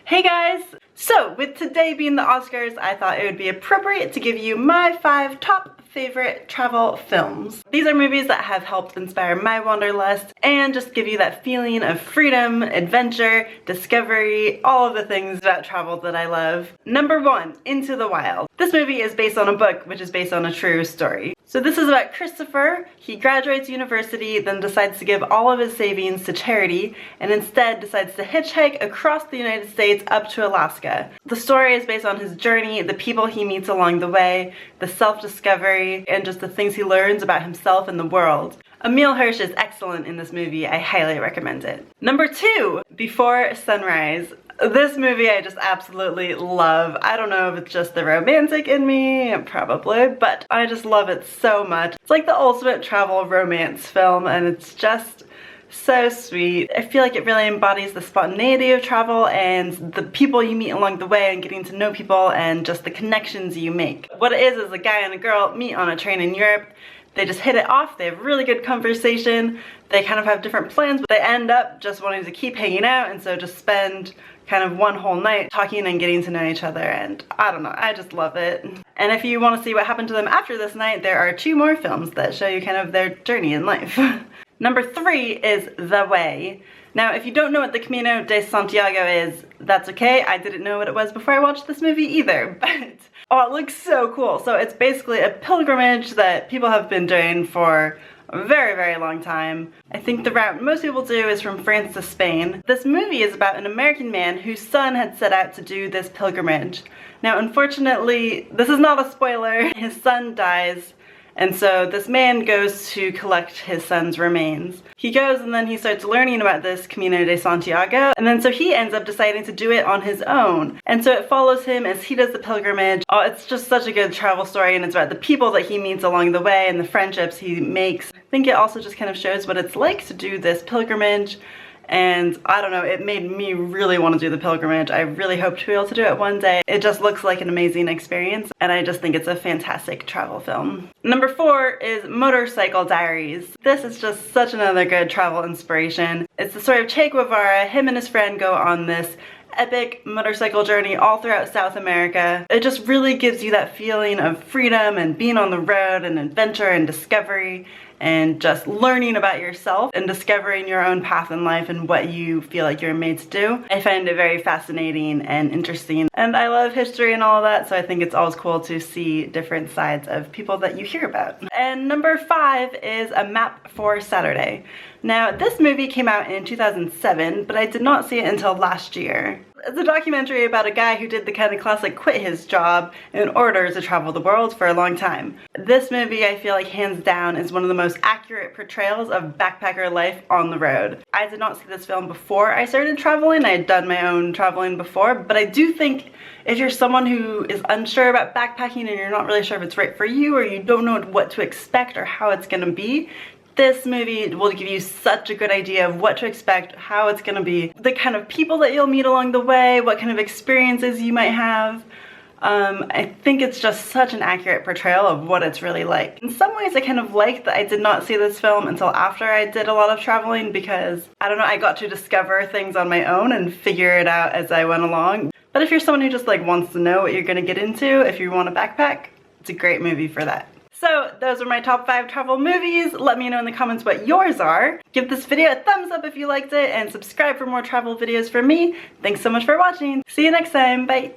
Hey guys! So, with today being the Oscars, I thought it would be appropriate to give you my 5 top favorite travel films. These are movies that have helped inspire my wanderlust and just give you that feeling of freedom, adventure, discovery, all of the things about travel that I love. Number 1, Into the Wild. This movie is based on a book which is based on a true story. So this is about Christopher. He graduates university, then decides to give all of his savings to charity, and instead decides to hitchhike across the United States up to Alaska. The story is based on his journey, the people he meets along the way, the self-discovery, and just the things he learns about himself and the world. Emile Hirsch is excellent in this movie. I highly recommend it. Number 2, Before Sunrise. This movie I just absolutely love. I don't know if it's just the romantic in me, probably, but I just love it so much. It's like the ultimate travel romance film, and it's just so sweet. I feel like it really embodies the spontaneity of travel and the people you meet along the way and getting to know people and just the connections you make. What it is a guy and a girl meet on a train in Europe. They just hit it off, they have really good conversation, they kind of have different plans, but they end up just wanting to keep hanging out, and so just spend kind of one whole night talking and getting to know each other, and I don't know, I just love it. And if you want to see what happened to them after this night, there are 2 more films that show you kind of their journey in life. Number 3 is The Way. Now, if you don't know what the Camino de Santiago is, that's okay. I didn't know what it was before I watched this movie either, but oh, it looks so cool. So it's basically a pilgrimage that people have been doing for a very, very long time. I think the route most people do is from France to Spain. This movie is about an American man whose son had set out to do this pilgrimage. Now, unfortunately, this is not a spoiler, his son dies. And so this man goes to collect his son's remains. He goes and then he starts learning about this Camino de Santiago, and then so he ends up deciding to do it on his own. And so it follows him as he does the pilgrimage. Oh, it's just such a good travel story, and it's about the people that he meets along the way and the friendships he makes. I think it also just kind of shows what it's like to do this pilgrimage. And I don't know, it made me really want to do the pilgrimage. I really hope to be able to do it one day. It just looks like an amazing experience, and I just think it's a fantastic travel film. Number 4 is Motorcycle Diaries. This is just such another good travel inspiration. It's the story of Che Guevara. Him and his friend go on this epic motorcycle journey all throughout South America. It just really gives you that feeling of freedom and being on the road and adventure and discovery and just learning about yourself and discovering your own path in life and what you feel like you're made to do. I find it very fascinating and interesting, and I love history and all of that, so I think it's always cool to see different sides of people that you hear about. And number 5 is A Map for Saturday. Now, this movie came out in 2007, but I did not see it until last year. It's a documentary about a guy who did the kind of classic quit his job in order to travel the world for a long time. This movie, I feel like, hands down, is one of the most accurate portrayals of backpacker life on the road. I did not see this film before I started traveling. I had done my own traveling before, but I do think if you're someone who is unsure about backpacking and you're not really sure if it's right for you, or you don't know what to expect or how it's gonna be, this movie will give you such a good idea of what to expect, how it's gonna be, the kind of people that you'll meet along the way, what kind of experiences you might have. I think it's just such an accurate portrayal of what it's really like. In some ways, I kind of like that I did not see this film until after I did a lot of traveling, because, I don't know, I got to discover things on my own and figure it out as I went along. But if you're someone who just like wants to know what you're gonna get into, if you want to backpack, it's a great movie for that. So those are my top 5 travel movies. Let me know in the comments what yours are. Give this video a thumbs up if you liked it, and subscribe for more travel videos from me. Thanks so much for watching. See you next time. Bye.